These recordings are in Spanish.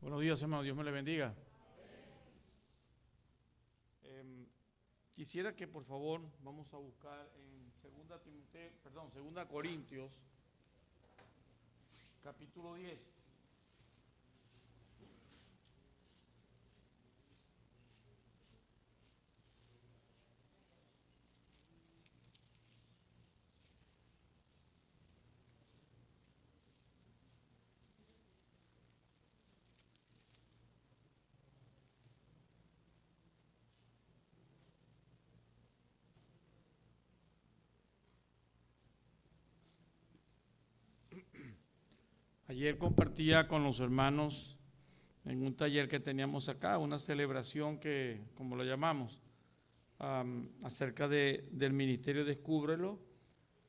Buenos días, hermano. Dios me le bendiga. Quisiera que por favor vamos a buscar en 2 Corintios, capítulo 10. Ayer compartía con los hermanos en un taller que teníamos acá, una celebración que, como lo llamamos, acerca del Ministerio Descúbrelo,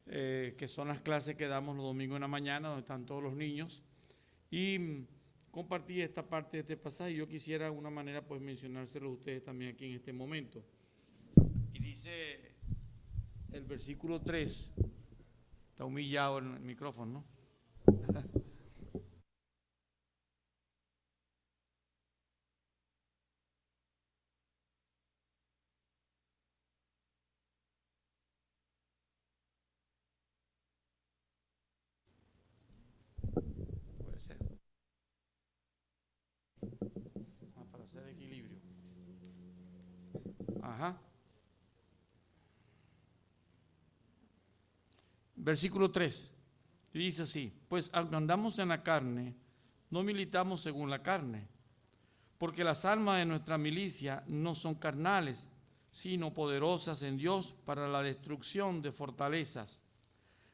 que son las clases que damos los domingos en la mañana, donde están todos los niños. Y compartí esta parte de este pasaje y yo quisiera de alguna manera pues mencionárselo a ustedes también aquí en este momento. Y dice el versículo 3, está humillado en el micrófono, ¿no? Puede ser. Para hacer equilibrio. Ajá. Versículo 3. Y dice así: pues aunque andamos en la carne, no militamos según la carne, porque las armas de nuestra milicia no son carnales, sino poderosas en Dios para la destrucción de fortalezas,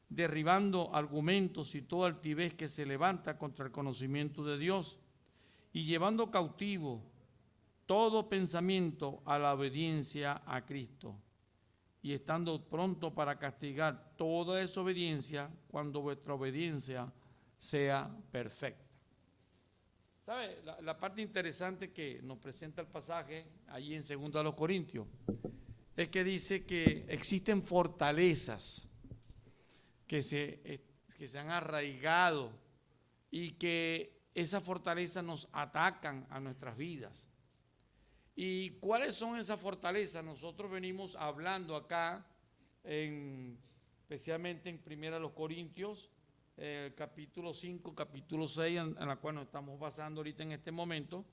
derribando argumentos y toda altivez que se levanta contra el conocimiento de Dios, y llevando cautivo todo pensamiento a la obediencia a Cristo, y estando pronto para castigar toda desobediencia cuando vuestra obediencia sea perfecta. ¿Sabe? La parte interesante que nos presenta el pasaje allí en 2 Corintios es que dice que existen fortalezas que se han arraigado y que esas fortalezas nos atacan a nuestras vidas. ¿Y cuáles son esas fortalezas? Nosotros venimos hablando acá, especialmente en 1 Corintios, capítulo 5, capítulo 6, en la cual nos estamos basando ahorita en este momento.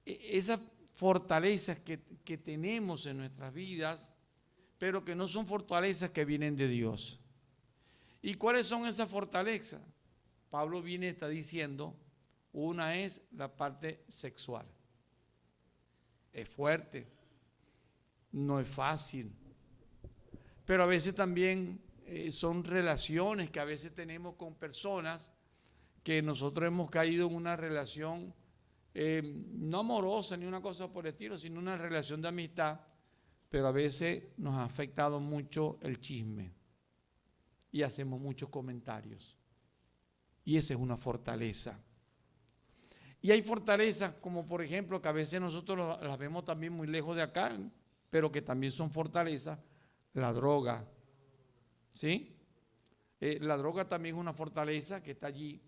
Esas fortalezas que tenemos en nuestras vidas, pero que no son fortalezas que vienen de Dios. ¿Y cuáles son esas fortalezas? Pablo está diciendo, una es la parte sexual. Es fuerte, no es fácil, pero a veces también son relaciones que a veces tenemos con personas que nosotros hemos caído en una relación no amorosa ni una cosa por el estilo, sino una relación de amistad, pero a veces nos ha afectado mucho el chisme y hacemos muchos comentarios, y esa es una fortaleza. Y hay fortalezas como por ejemplo que a veces nosotros las vemos también muy lejos de acá, pero que también son fortalezas, la droga, ¿sí? La droga también es una fortaleza que está allí.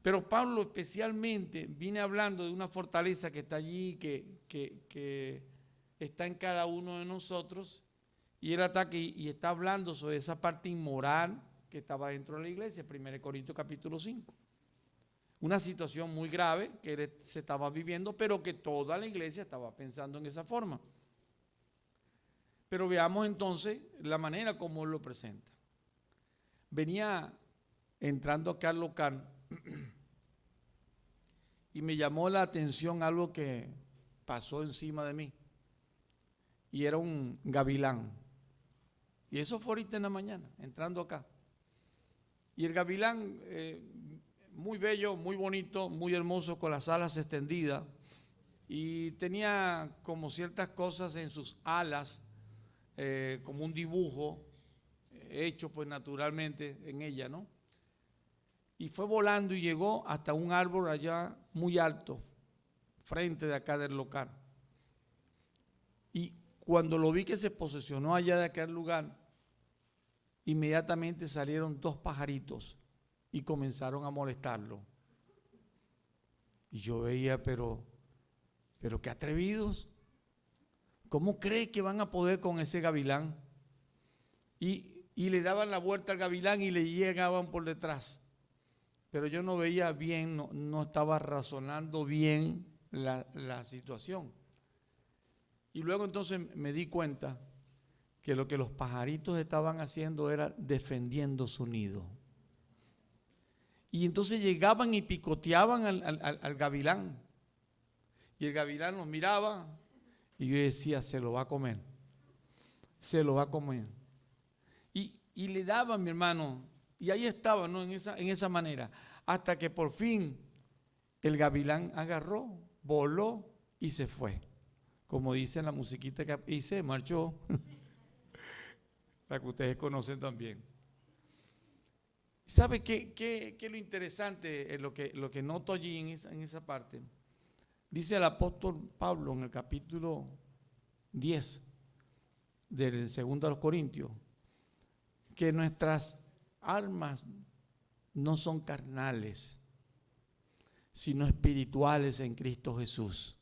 Pero Pablo especialmente viene hablando de una fortaleza que está allí, que está en cada uno de nosotros, y él ataca y está hablando sobre esa parte inmoral que estaba dentro de la iglesia, 1 Corintios capítulo 5. Una situación muy grave que él se estaba viviendo, pero que toda la iglesia estaba pensando en esa forma. Pero veamos entonces la manera como él lo presenta. Venía entrando acá al local y me llamó la atención algo que pasó encima de mí. Y era un gavilán. Y eso fue ahorita en la mañana, entrando acá. Y el gavilán, muy bello, muy bonito, muy hermoso, con las alas extendidas, y tenía como ciertas cosas en sus alas, como un dibujo hecho pues naturalmente en ella, ¿no? Y fue volando y llegó hasta un árbol allá muy alto, frente de acá del local. Y cuando lo vi que se posesionó allá de aquel lugar, inmediatamente salieron dos pajaritos y comenzaron a molestarlo. Y yo veía, pero qué atrevidos. ¿Cómo cree que van a poder con ese gavilán? Y le daban la vuelta al gavilán y le llegaban por detrás. Pero yo no veía bien, no estaba razonando bien la situación. Y luego entonces me di cuenta que lo que los pajaritos estaban haciendo era defendiendo su nido. Y entonces llegaban y picoteaban al gavilán. Y el gavilán los miraba y yo decía, se lo va a comer. Se lo va a comer. Y le daban, mi hermano, y ahí estaba, ¿no? en esa manera, hasta que por fin el gavilán agarró, voló y se fue. Como dice la musiquita que hice, marchó. La que ustedes conocen también. ¿Sabe qué es lo interesante, lo que noto allí en esa parte? Dice el apóstol Pablo en el capítulo 10 del 2 Corintios, que nuestras armas no son carnales, sino espirituales en Cristo Jesús.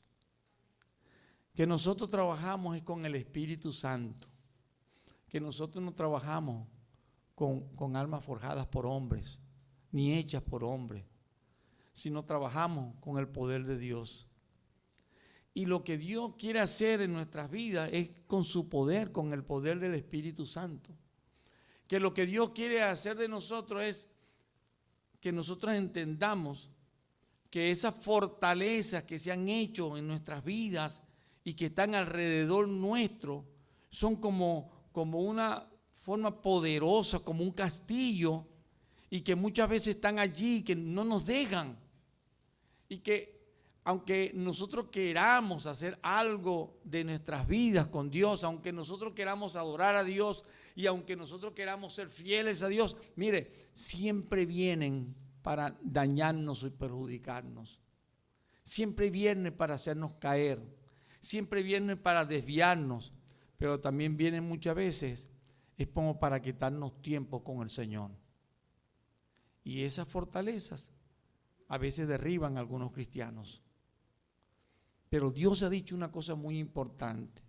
Que nosotros trabajamos es con el Espíritu Santo. Que nosotros no trabajamos con armas forjadas por hombres, ni hechas por hombres, sino trabajamos con el poder de Dios. Y lo que Dios quiere hacer en nuestras vidas es con su poder, con el poder del Espíritu Santo. Que lo que Dios quiere hacer de nosotros es que nosotros entendamos que esas fortalezas que se han hecho en nuestras vidas y que están alrededor nuestro son como una forma poderosa, como un castillo, y que muchas veces están allí, que no nos dejan. Y que aunque nosotros queramos hacer algo de nuestras vidas con Dios, aunque nosotros queramos adorar a Dios y aunque nosotros queramos ser fieles a Dios, mire, siempre vienen para dañarnos y perjudicarnos. Siempre vienen para hacernos caer. Siempre vienen para desviarnos. Pero también vienen muchas veces, es como para quitarnos tiempo con el Señor. Y esas fortalezas a veces derriban a algunos cristianos. Pero Dios ha dicho una cosa muy importante: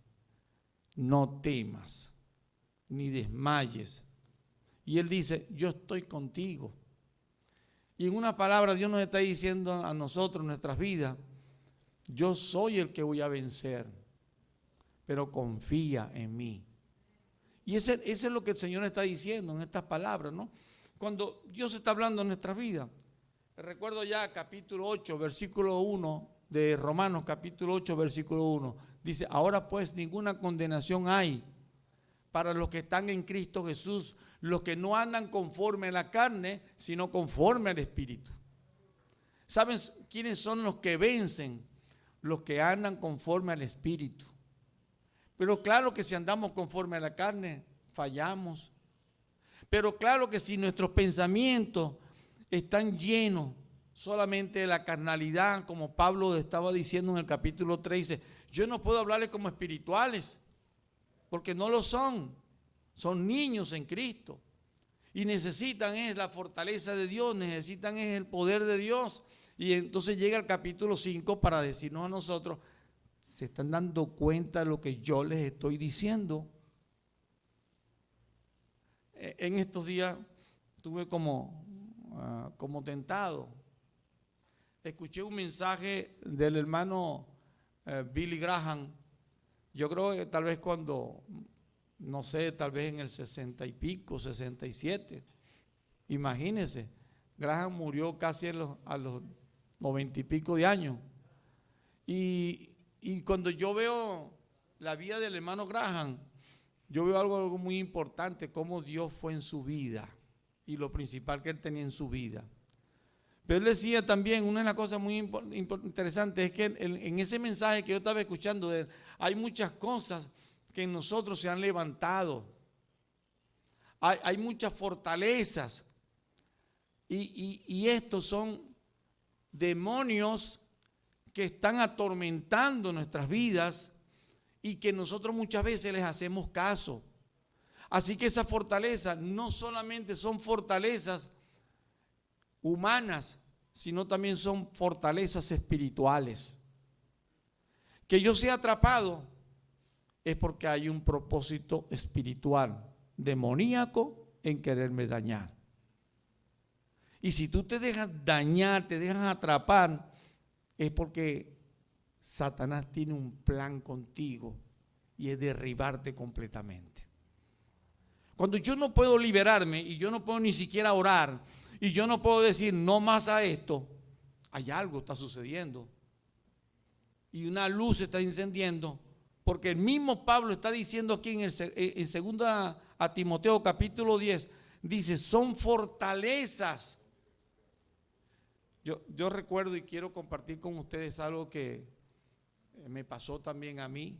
no temas, ni desmayes. Y Él dice, yo estoy contigo. Y en una palabra Dios nos está diciendo a nosotros en nuestras vidas, yo soy el que voy a vencer, pero confía en mí. Y ese es lo que el Señor está diciendo en estas palabras, ¿no? Cuando Dios está hablando en nuestras vidas. Recuerdo ya capítulo 8, versículo 1 de Romanos, capítulo 8, versículo 1. Dice, ahora pues ninguna condenación hay para los que están en Cristo Jesús, los que no andan conforme a la carne, sino conforme al Espíritu. ¿Saben quiénes son los que vencen? Los que andan conforme al Espíritu. Pero claro que si andamos conforme a la carne, fallamos. Pero claro que si nuestros pensamientos están llenos solamente de la carnalidad, como Pablo estaba diciendo en el capítulo 3, dice, yo no puedo hablarles como espirituales, porque no lo son. Son niños en Cristo. Y necesitan es la fortaleza de Dios, necesitan es el poder de Dios. Y entonces llega el capítulo 5 para decirnos a nosotros, ¿se están dando cuenta de lo que yo les estoy diciendo? En estos días estuve como tentado. Escuché un mensaje del hermano Billy Graham. Yo creo que tal vez cuando, no sé, tal vez en el 60 y pico, 67. Imagínense, Graham murió casi a los 90 y pico de años. Y cuando yo veo la vida del hermano Graham, yo veo algo muy importante, cómo Dios fue en su vida y lo principal que él tenía en su vida. Pero él decía también, una de las cosas muy interesantes es que en ese mensaje que yo estaba escuchando de él, hay muchas cosas que en nosotros se han levantado. Hay muchas fortalezas. Y estos son demonios que están atormentando nuestras vidas y que nosotros muchas veces les hacemos caso. Así que esas fortalezas no solamente son fortalezas humanas, sino también son fortalezas espirituales. Que yo sea atrapado es porque hay un propósito espiritual, demoníaco, en quererme dañar. Y si tú te dejas dañar, te dejas atrapar, es porque Satanás tiene un plan contigo y es derribarte completamente. Cuando yo no puedo liberarme y yo no puedo ni siquiera orar y yo no puedo decir no más a esto, hay algo está sucediendo. Y una luz se está encendiendo, porque el mismo Pablo está diciendo aquí en 2 a Timoteo capítulo 10, dice, son fortalezas. Yo recuerdo y quiero compartir con ustedes algo que me pasó también a mí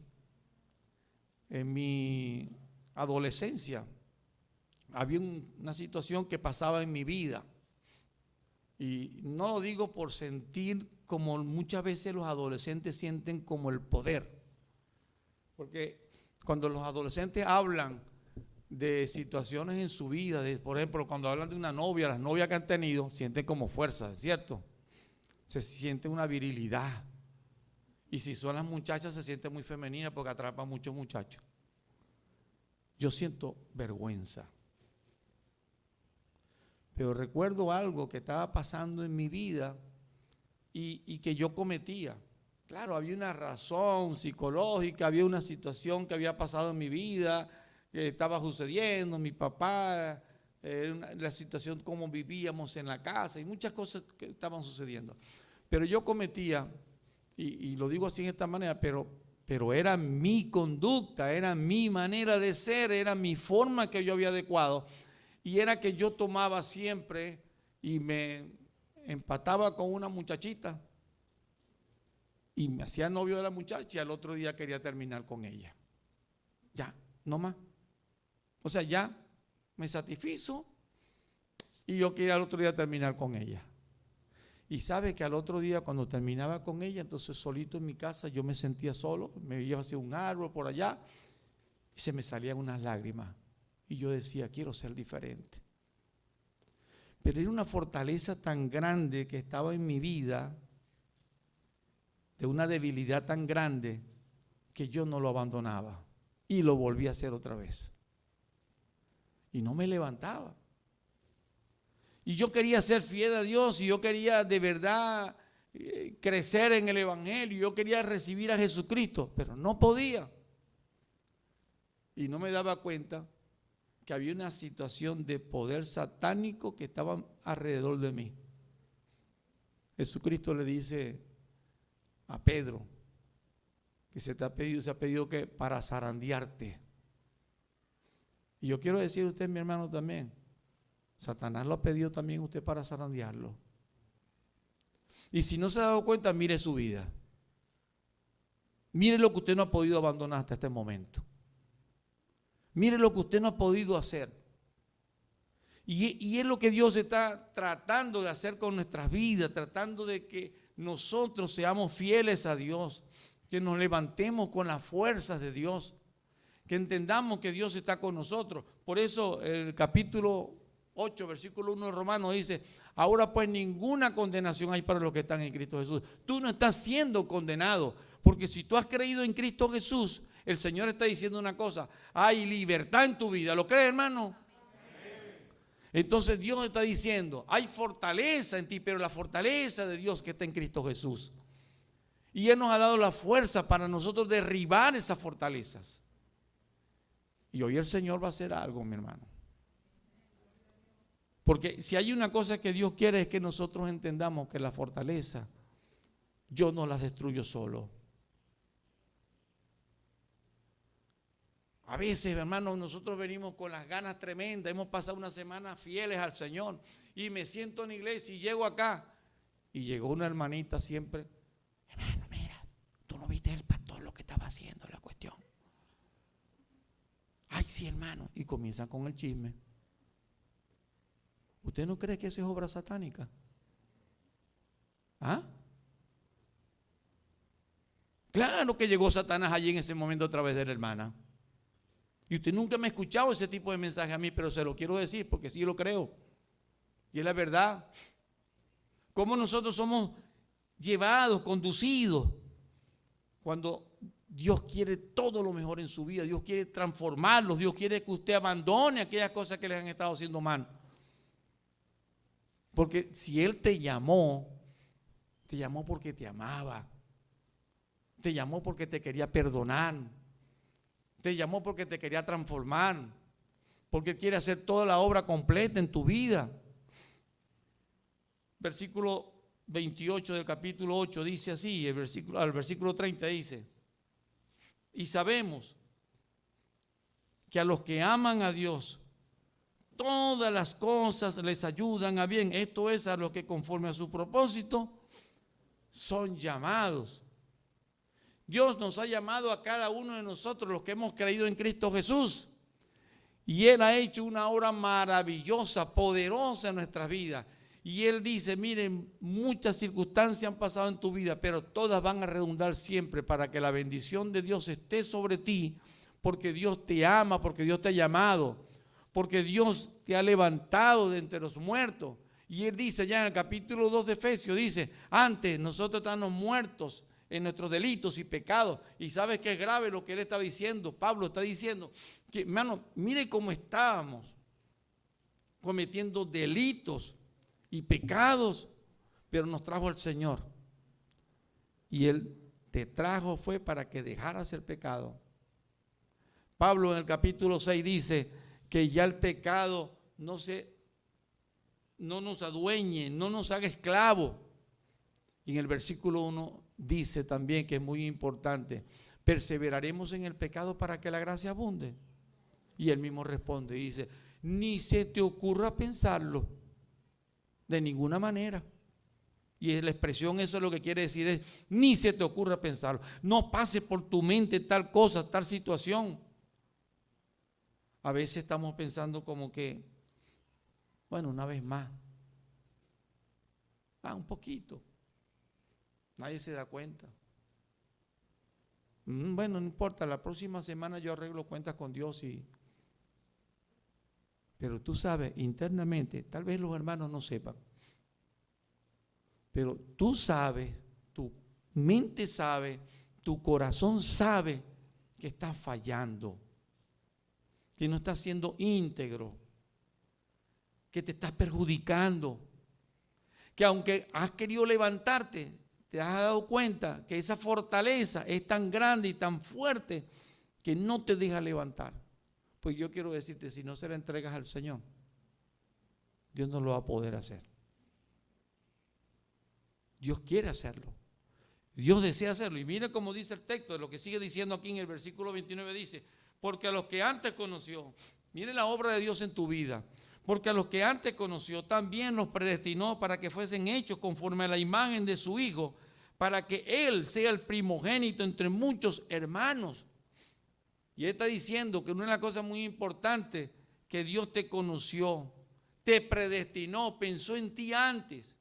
en mi adolescencia. Había una situación que pasaba en mi vida. Y no lo digo por sentir como muchas veces los adolescentes sienten como el poder. Porque cuando los adolescentes hablan de situaciones en su vida, por ejemplo, cuando hablan de una novia, las novias que han tenido, sienten como fuerza, ¿cierto? Se siente una virilidad. Y si son las muchachas, se siente muy femenina porque atrapa a muchos muchachos. Yo siento vergüenza. Pero recuerdo algo que estaba pasando en mi vida y que yo cometía. Claro, había una razón psicológica, había una situación que había pasado en mi vida, que estaba sucediendo, mi papá, la situación como vivíamos en la casa y muchas cosas que estaban sucediendo. Pero yo cometía, y lo digo así en esta manera, pero era mi conducta, era mi manera de ser, era mi forma que yo había adecuado. Y era que yo tomaba siempre y me empataba con una muchachita y me hacía novio de la muchacha y al otro día quería terminar con ella. Ya, no más. O sea, ya me satisfizo y yo quería al otro día terminar con ella. Y sabe que al otro día cuando terminaba con ella, entonces solito en mi casa yo me sentía solo, me iba hacia un árbol por allá y se me salían unas lágrimas. Y yo decía, quiero ser diferente. Pero era una fortaleza tan grande que estaba en mi vida, de una debilidad tan grande, que yo no lo abandonaba. Y lo volví a hacer otra vez. Y no me levantaba. Y yo quería ser fiel a Dios y yo quería de verdad crecer en el Evangelio. Yo quería recibir a Jesucristo, pero no podía. Y no me daba cuenta que había una situación de poder satánico que estaba alrededor de mí. Jesucristo le dice a Pedro que se ha pedido que para zarandearte. Y yo quiero decir a usted, mi hermano, también, Satanás lo ha pedido también a usted para zarandearlo. Y si no se ha dado cuenta, mire su vida. Mire lo que usted no ha podido abandonar hasta este momento. Mire lo que usted no ha podido hacer. Y es lo que Dios está tratando de hacer con nuestras vidas, tratando de que nosotros seamos fieles a Dios, que nos levantemos con las fuerzas de Dios, que entendamos que Dios está con nosotros. Por eso el capítulo 8, versículo 1 de Romanos dice, ahora pues ninguna condenación hay para los que están en Cristo Jesús. Tú no estás siendo condenado, porque si tú has creído en Cristo Jesús, el Señor está diciendo una cosa, hay libertad en tu vida. ¿Lo crees, hermano? Entonces Dios está diciendo, hay fortaleza en ti, pero la fortaleza de Dios que está en Cristo Jesús. Y Él nos ha dado la fuerza para nosotros derribar esas fortalezas. Y hoy el Señor va a hacer algo, mi hermano. Porque si hay una cosa que Dios quiere es que nosotros entendamos que la fortaleza, yo no la destruyo solo. A veces, hermanos, nosotros venimos con las ganas tremendas, hemos pasado una semana fieles al Señor y me siento en la iglesia y llego acá y llegó una hermanita siempre, hermano, mira, tú no viste el pastor lo que estaba haciendo la cuestión. Ay, sí, hermano, y comienzan con el chisme. ¿Usted no cree que eso es obra satánica? ¿Ah? Claro que llegó Satanás allí en ese momento a través de la hermana. Y usted nunca me ha escuchado ese tipo de mensaje a mí, pero se lo quiero decir porque sí lo creo. Y es la verdad. cómo nosotros somos llevados, conducidos, cuando Dios quiere todo lo mejor en su vida. Dios quiere transformarlos. Dios quiere que usted abandone aquellas cosas que le han estado haciendo mal. Porque si Él te llamó porque te amaba. Te llamó porque te quería perdonar. Te llamó porque te quería transformar. Porque Él quiere hacer toda la obra completa en tu vida. Versículo 28 del capítulo 8 dice así, al versículo 30 dice: y sabemos que a los que aman a Dios, todas las cosas les ayudan a bien. Esto es, a los que conforme a su propósito son llamados. Dios nos ha llamado a cada uno de nosotros, los que hemos creído en Cristo Jesús. Y Él ha hecho una obra maravillosa, poderosa en nuestras vidas. Y Él dice: miren, muchas circunstancias han pasado en tu vida, pero todas van a redundar siempre para que la bendición de Dios esté sobre ti, porque Dios te ama, porque Dios te ha llamado, porque Dios te ha levantado de entre los muertos. Y Él dice ya en el capítulo 2 de Efesios, dice: antes nosotros estábamos muertos en nuestros delitos y pecados. Y sabes que es grave lo que Él está diciendo. Pablo está diciendo que, hermano, mire cómo estábamos cometiendo delitos y pecados, pero nos trajo el Señor. Y Él te trajo fue para que dejaras el pecado. Pablo en el capítulo 6 dice que ya el pecado no nos adueñe, no nos haga esclavos. Y en el versículo 1 dice también, que es muy importante: perseveraremos en el pecado para que la gracia abunde. Y él mismo responde y dice: ni se te ocurra pensarlo. De ninguna manera. Y la expresión, eso es lo que quiere decir, es: ni se te ocurra pensarlo. No pase por tu mente tal cosa, tal situación. A veces estamos pensando como que, bueno, una vez más. Un poquito. Nadie se da cuenta. Bueno, no importa, la próxima semana yo arreglo cuentas con Dios Pero tú sabes, internamente, tal vez los hermanos no sepan, pero tú sabes, tu mente sabe, tu corazón sabe que estás fallando, que no estás siendo íntegro, que te estás perjudicando, que aunque has querido levantarte, te has dado cuenta que esa fortaleza es tan grande y tan fuerte que no te deja levantar. Pues yo quiero decirte, si no se la entregas al Señor, Dios no lo va a poder hacer. Dios quiere hacerlo. Dios desea hacerlo. Y mire cómo dice el texto, de lo que sigue diciendo aquí en el versículo 29, dice: porque a los que antes conoció, mire la obra de Dios en tu vida, porque a los que antes conoció también los predestinó para que fuesen hechos conforme a la imagen de su Hijo, para que Él sea el primogénito entre muchos hermanos. Y Él está diciendo que una de las cosas muy importantes, que Dios te conoció, te predestinó, pensó en ti antes.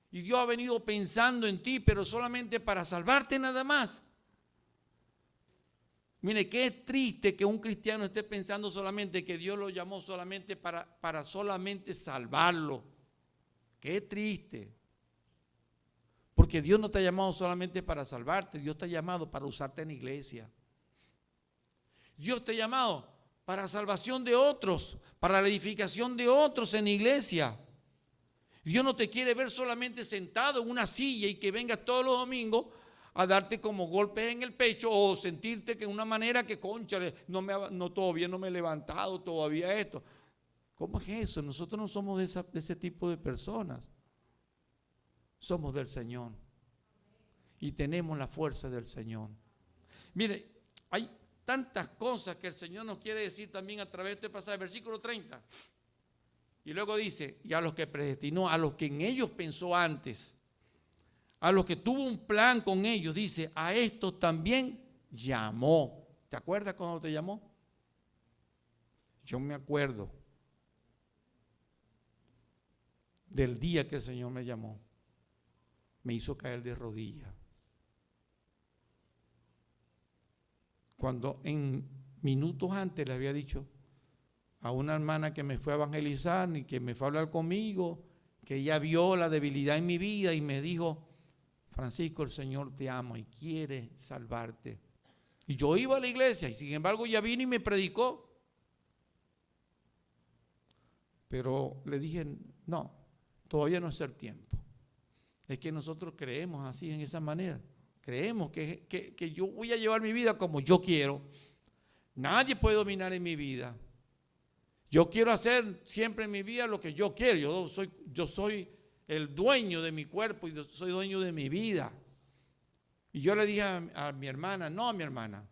Y Dios ha venido pensando en ti, pero solamente para salvarte nada más. Mire, qué triste que un cristiano esté pensando solamente que Dios lo llamó solamente para solamente salvarlo. Qué triste. Porque Dios no te ha llamado solamente para salvarte, Dios te ha llamado para usarte en la iglesia. Dios te ha llamado para salvación de otros, para la edificación de otros en la iglesia. Dios no te quiere ver solamente sentado en una silla y que vengas todos los domingos a darte como golpes en el pecho o sentirte que de una manera que, cónchale, todavía no me he levantado, todavía esto. ¿Cómo es eso? Nosotros no somos de ese tipo de personas. Somos del Señor y tenemos la fuerza del Señor. Mire, hay tantas cosas que el Señor nos quiere decir también a través de este pasaje, versículo 30. Y luego dice: y a los que predestinó, a los que en ellos pensó antes, a los que tuvo un plan con ellos, dice: a estos también llamó. ¿Te acuerdas cuando te llamó? Yo me acuerdo del día que el Señor me llamó. Me hizo caer de rodillas. Cuando en minutos antes le había dicho a una hermana que me fue a evangelizar y que me fue a hablar conmigo, que ella vio la debilidad en mi vida y me dijo: Francisco, el Señor te ama y quiere salvarte. Y yo iba a la iglesia y sin embargo ella vino y me predicó. Pero le dije: no, todavía no es el tiempo. Es que nosotros creemos así, en esa manera. Creemos que yo voy a llevar mi vida como yo quiero. Nadie puede dominar en mi vida. Yo quiero hacer siempre en mi vida lo que yo quiero. Yo soy el dueño de mi cuerpo y soy dueño de mi vida. Y yo le dije a mi hermana: no, mi hermana.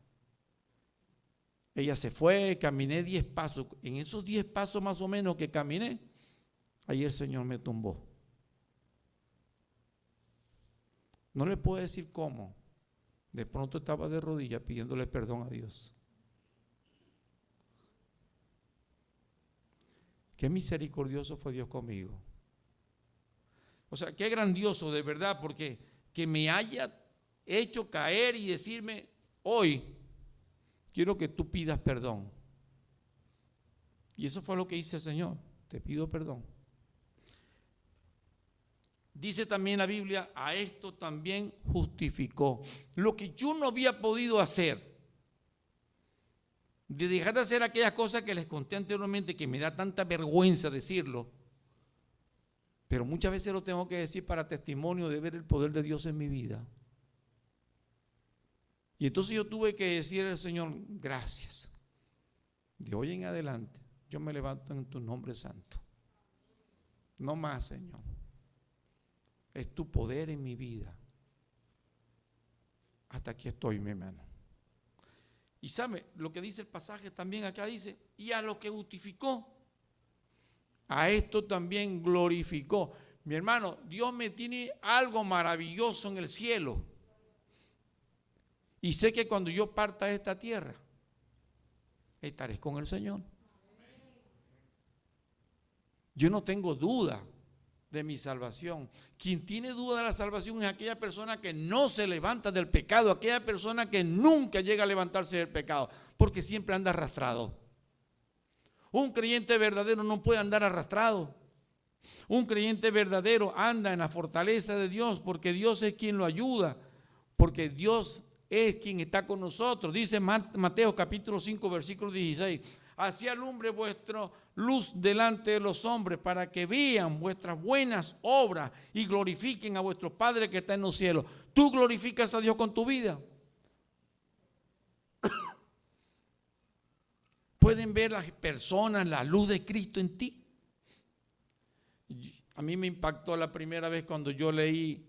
Ella se fue, caminé 10 pasos. En esos 10 pasos más o menos que caminé, ahí el Señor me tumbó. No le puedo decir cómo. De pronto estaba de rodillas pidiéndole perdón a Dios. Qué misericordioso fue Dios conmigo. O sea, qué grandioso de verdad, porque que me haya hecho caer y decirme: hoy quiero que tú pidas perdón. Y eso fue lo que hice el Señor: te pido perdón. Dice también la Biblia: a esto también justificó. Lo que yo no había podido hacer, de dejar de hacer aquellas cosas que les conté anteriormente, que me da tanta vergüenza decirlo, pero muchas veces lo tengo que decir para testimonio de ver el poder de Dios en mi vida. Y entonces yo tuve que decirle al Señor: gracias. De hoy en adelante yo me levanto en tu nombre santo. No más, Señor. Es tu poder en mi vida. Hasta aquí estoy, mi hermano. Y sabe lo que dice el pasaje también acá, dice: y a lo que justificó, a esto también glorificó. Mi hermano, Dios me tiene algo maravilloso en el cielo. Y sé que cuando yo parta de esta tierra, estaré con el Señor. Yo no tengo duda de mi salvación. Quien tiene duda de la salvación es aquella persona que no se levanta del pecado, aquella persona que nunca llega a levantarse del pecado, porque siempre anda arrastrado. Un creyente verdadero no puede andar arrastrado. Un creyente verdadero anda en la fortaleza de Dios, porque Dios es quien lo ayuda, porque Dios es quien está con nosotros. Dice Mateo capítulo 5 versículo 16: así alumbre vuestra luz delante de los hombres, para que vean vuestras buenas obras y glorifiquen a vuestro Padre que está en los cielos. ¿Tú glorificas a Dios con tu vida? ¿Pueden ver las personas la luz de Cristo en ti? A mí me impactó la primera vez cuando yo leí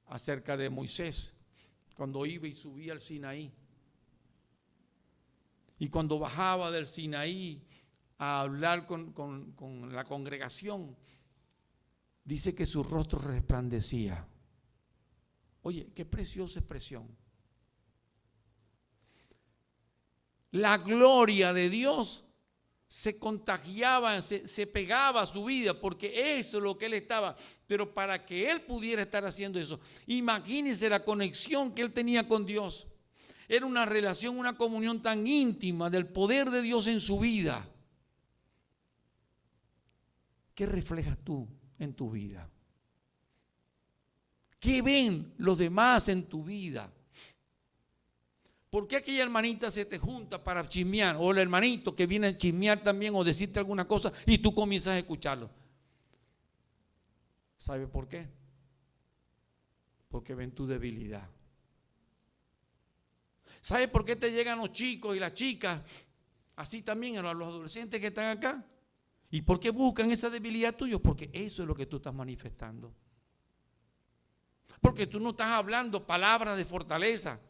acerca de Moisés, cuando iba y subía al Sinaí. Y cuando bajaba del Sinaí a hablar con la congregación, dice que su rostro resplandecía. Oye, qué preciosa expresión. La gloria de Dios se contagiaba, se pegaba a su vida, porque eso es lo que él estaba. Pero para que él pudiera estar haciendo eso, imagínense la conexión que él tenía con Dios. Era una relación, una comunión tan íntima del poder de Dios en su vida. ¿Qué reflejas tú en tu vida? ¿Qué ven los demás en tu vida? ¿Por qué aquella hermanita se te junta para chismear? O el hermanito que viene a chismear también o decirte alguna cosa y tú comienzas a escucharlo. ¿Sabe por qué? Porque ven tu debilidad. ¿Sabe por qué te llegan los chicos y las chicas? Así también a los adolescentes que están acá. ¿Y por qué buscan esa debilidad tuya? Porque eso es lo que tú estás manifestando. Porque tú no estás hablando palabras de fortaleza.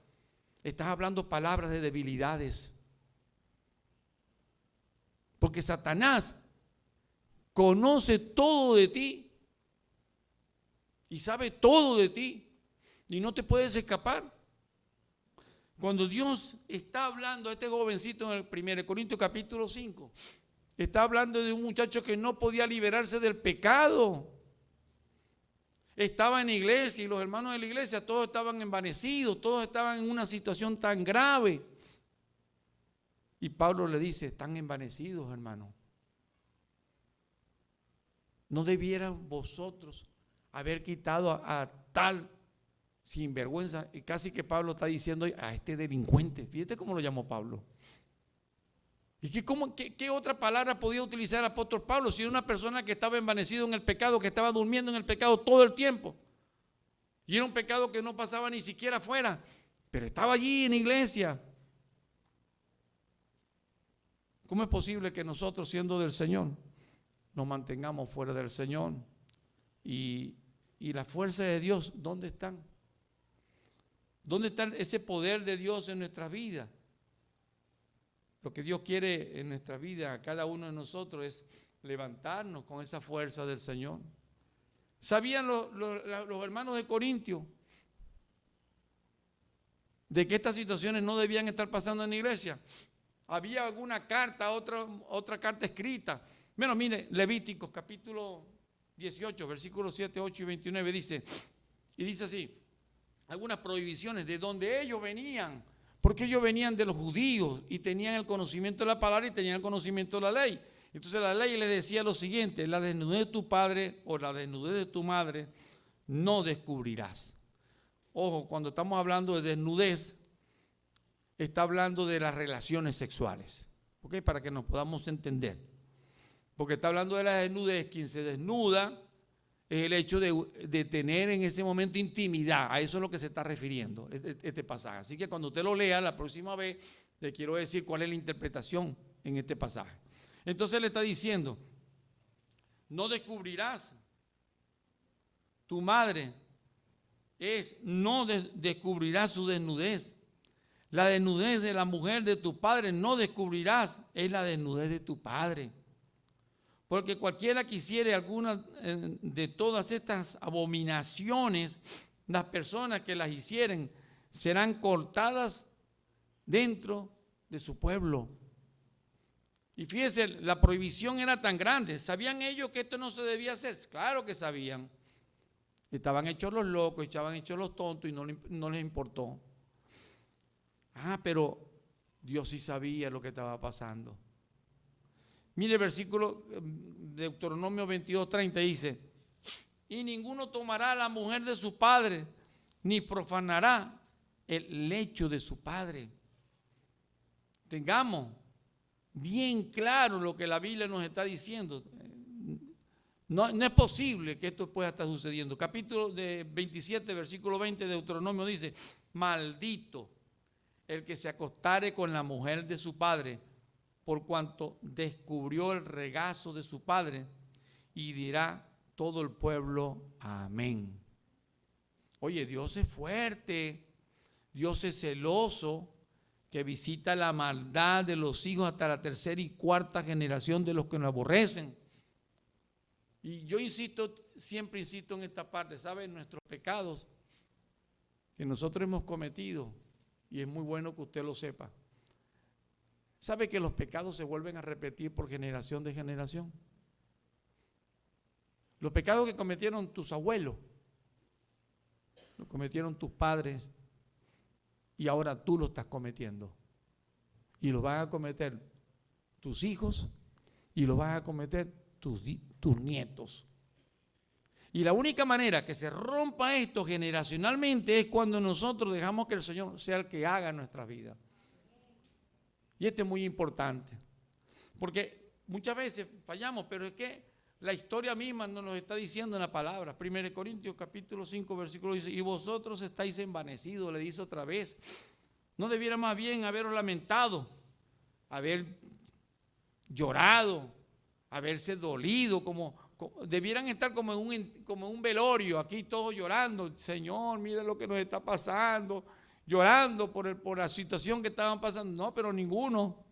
Estás hablando palabras de debilidades. Porque Satanás conoce todo de ti y sabe todo de ti y no te puedes escapar. Cuando Dios está hablando a este jovencito en el 1 Corintios capítulo 5, está hablando de un muchacho que no podía liberarse del pecado. Estaba en la iglesia y los hermanos de la iglesia todos estaban envanecidos, todos estaban en una situación tan grave. Y Pablo le dice: están envanecidos, hermano. ¿No debieran vosotros haber quitado a tal sinvergüenza? Y casi que Pablo está diciendo a este delincuente. Fíjate cómo lo llamó Pablo. ¿Y qué otra palabra podía utilizar el apóstol Pablo si era una persona que estaba envanecido en el pecado, que estaba durmiendo en el pecado todo el tiempo? Y era un pecado que no pasaba ni siquiera afuera, pero estaba allí en la iglesia. ¿Cómo es posible que nosotros, siendo del Señor, nos mantengamos fuera del Señor? Y la fuerza de Dios, ¿dónde están? ¿Dónde está ese poder de Dios en nuestras vidas? Lo que Dios quiere en nuestra vida, a cada uno de nosotros, es levantarnos con esa fuerza del Señor. ¿Sabían los hermanos de Corintio de que estas situaciones no debían estar pasando en la iglesia? Había alguna carta, otra carta escrita. Bueno, mire, Levíticos capítulo 18, versículos 7, 8 y 29 dice así, algunas prohibiciones de donde ellos venían, porque ellos venían de los judíos y tenían el conocimiento de la palabra y tenían el conocimiento de la ley. Entonces la ley les decía lo siguiente: la desnudez de tu padre o la desnudez de tu madre no descubrirás. Ojo, cuando estamos hablando de desnudez, está hablando de las relaciones sexuales, ¿ok? Para que nos podamos entender. Porque está hablando de la desnudez. Quien se desnuda es el hecho de tener en ese momento intimidad. A eso es lo que se está refiriendo este pasaje. Así que cuando usted lo lea la próxima vez, le quiero decir cuál es la interpretación en este pasaje. Entonces le está diciendo: no descubrirás. Tu madre no descubrirás su desnudez. La desnudez de la mujer de tu padre no descubrirás, es la desnudez de tu padre. Porque cualquiera que hiciere alguna de todas estas abominaciones, las personas que las hicieren serán cortadas dentro de su pueblo. Y fíjense, la prohibición era tan grande. ¿Sabían ellos que esto no se debía hacer? Claro que sabían. Estaban hechos los locos, estaban hechos los tontos y no les importó. Pero Dios sí sabía lo que estaba pasando. Mire el versículo de Deuteronomio 22:30 dice: y ninguno tomará a la mujer de su padre, ni profanará el lecho de su padre. Tengamos bien claro lo que la Biblia nos está diciendo. No es posible que esto pueda estar sucediendo. Capítulo 27, versículo 20 de Deuteronomio dice: maldito el que se acostare con la mujer de su padre, por cuanto descubrió el regazo de su padre. Y dirá todo el pueblo: amén. Oye, Dios es fuerte, Dios es celoso, que visita la maldad de los hijos hasta la tercera y cuarta generación de los que nos aborrecen. Y yo siempre insisto en esta parte, ¿saben? Nuestros pecados que nosotros hemos cometido, y es muy bueno que usted lo sepa. ¿Sabe que los pecados se vuelven a repetir por generación de generación? Los pecados que cometieron tus abuelos, los cometieron tus padres, y ahora tú lo estás cometiendo. Y lo van a cometer tus hijos, y lo van a cometer tus nietos. Y la única manera que se rompa esto generacionalmente es cuando nosotros dejamos que el Señor sea el que haga nuestra vida. Y esto es muy importante, porque muchas veces fallamos, pero es que la historia misma nos lo está diciendo en la palabra. 1 Corintios capítulo 5 versículo dice: y vosotros estáis envanecidos, le dice otra vez. ¿No debiera más bien haberos lamentado, haber llorado, haberse dolido, debieran estar como en un velorio, aquí todos llorando? Señor, mira lo que nos está pasando, llorando por la situación que estaban pasando. No, pero ninguno.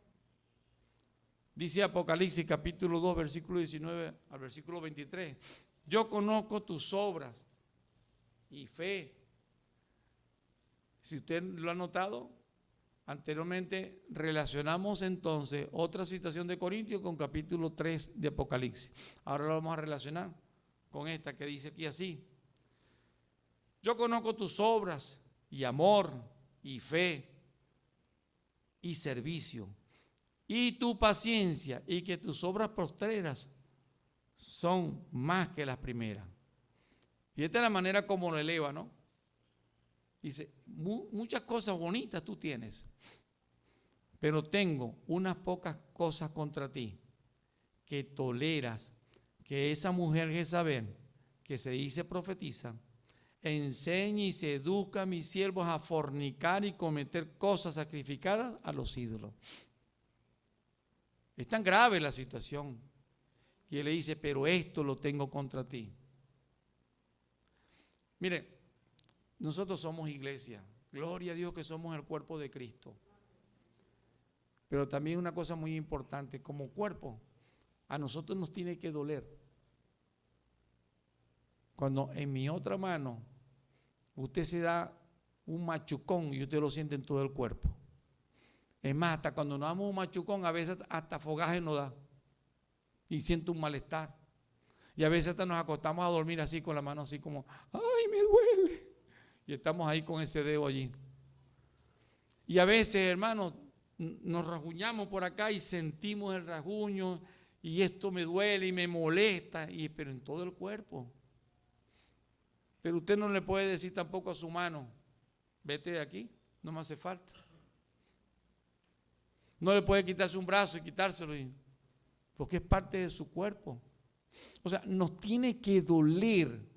Dice Apocalipsis capítulo 2 versículo 19 al versículo 23: yo conozco tus obras y fe. Si usted lo ha notado, anteriormente relacionamos entonces otra situación de Corintios con capítulo 3 de Apocalipsis. Ahora lo vamos a relacionar con esta que dice aquí así: yo conozco tus obras y amor y fe y servicio y tu paciencia, y que tus obras postreras son más que las primeras. Fíjate la manera como lo eleva, ¿no? Dice, muchas cosas bonitas tú tienes, pero tengo unas pocas cosas contra ti, que toleras que esa mujer Jezabel, que se dice profetiza, enseñe y seduzca a mis siervos a fornicar y cometer cosas sacrificadas a los ídolos. Es tan grave la situación que él le dice, pero esto lo tengo contra ti. Mire, nosotros somos iglesia, gloria a Dios que somos el cuerpo de Cristo. Pero también una cosa muy importante, como cuerpo, a nosotros nos tiene que doler cuando en mi otra mano usted se da un machucón y usted lo siente en todo el cuerpo. Es más, hasta cuando nos damos un machucón, a veces hasta fogaje nos da y siento un malestar. Y a veces hasta nos acostamos a dormir así con la mano así como, ¡ay, me duele! Y estamos ahí con ese dedo allí. Y a veces, hermanos, nos rasguñamos por acá y sentimos el rasguño y esto me duele y me molesta, pero en todo el cuerpo. Pero usted no le puede decir tampoco a su mano, vete de aquí, no me hace falta. No le puede quitarse un brazo y quitárselo, porque es parte de su cuerpo. O sea, nos tiene que doler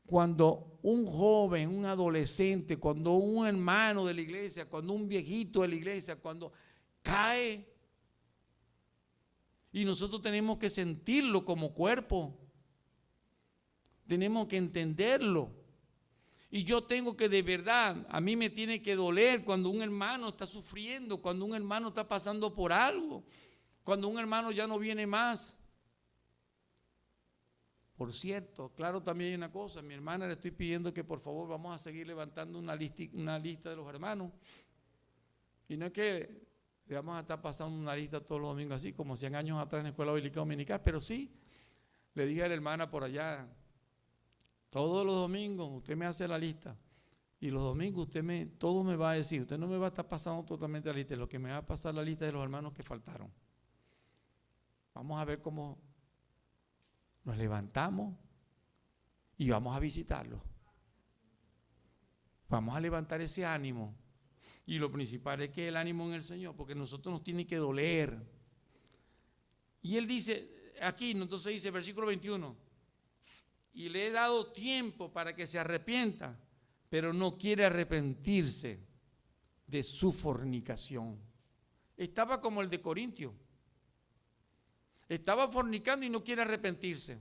cuando un joven, un adolescente, cuando un hermano de la iglesia, cuando un viejito de la iglesia, cuando cae. Y nosotros tenemos que sentirlo como cuerpo. Tenemos que entenderlo. Y yo tengo que de verdad, a mí me tiene que doler cuando un hermano está sufriendo, cuando un hermano está pasando por algo, cuando un hermano ya no viene más. Por cierto, claro, también hay una cosa, a mi hermana le estoy pidiendo que por favor vamos a seguir levantando una lista de los hermanos. Y no es que le vamos a estar pasando una lista todos los domingos así, como 100 años atrás en la escuela bíblica dominical, pero sí, le dije a la hermana por allá, todos los domingos usted me hace la lista y los domingos todo me va a decir, usted no me va a estar pasando totalmente la lista, lo que me va a pasar la lista de los hermanos que faltaron. Vamos a ver cómo nos levantamos y vamos a visitarlos. Vamos a levantar ese ánimo. Y lo principal es que el ánimo en el Señor, porque nosotros nos tiene que doler. Y él dice, aquí, entonces dice, versículo 21, y le he dado tiempo para que se arrepienta, pero no quiere arrepentirse de su fornicación. Estaba como el de Corintio. Estaba fornicando y no quiere arrepentirse.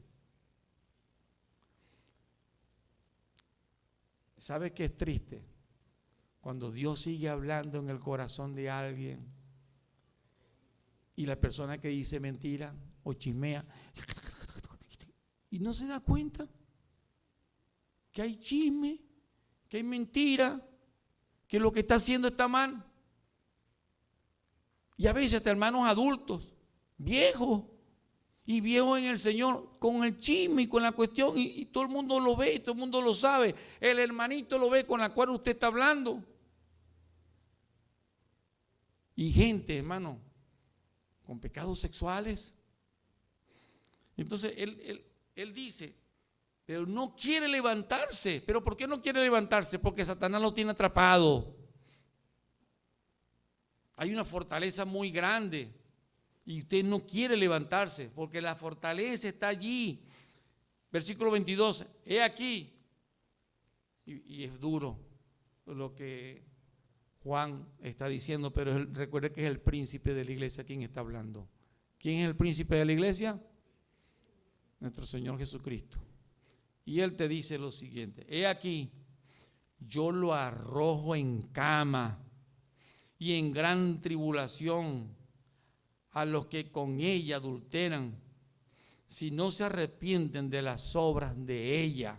¿Sabes qué es triste? Cuando Dios sigue hablando en el corazón de alguien y la persona que dice mentira o chismea y no se da cuenta que hay chisme, que hay mentira, que lo que está haciendo está mal. Y a veces hasta hermanos adultos, viejos en el Señor, con el chisme y con la cuestión, y todo el mundo lo ve, y todo el mundo lo sabe. El hermanito lo ve con la cual usted está hablando. Y gente, hermano, con pecados sexuales. Entonces él dice, pero no quiere levantarse. ¿Pero por qué no quiere levantarse? Porque Satanás lo tiene atrapado. Hay una fortaleza muy grande y usted no quiere levantarse porque la fortaleza está allí. Versículo 22, he aquí, y es duro lo que Juan está diciendo, pero recuerde que es el príncipe de la iglesia quien está hablando. ¿Quién es el príncipe de la iglesia? Nuestro Señor Jesucristo. Y Él te dice lo siguiente, he aquí, yo lo arrojo en cama y en gran tribulación a los que con ella adulteran, si no se arrepienten de las obras de ella.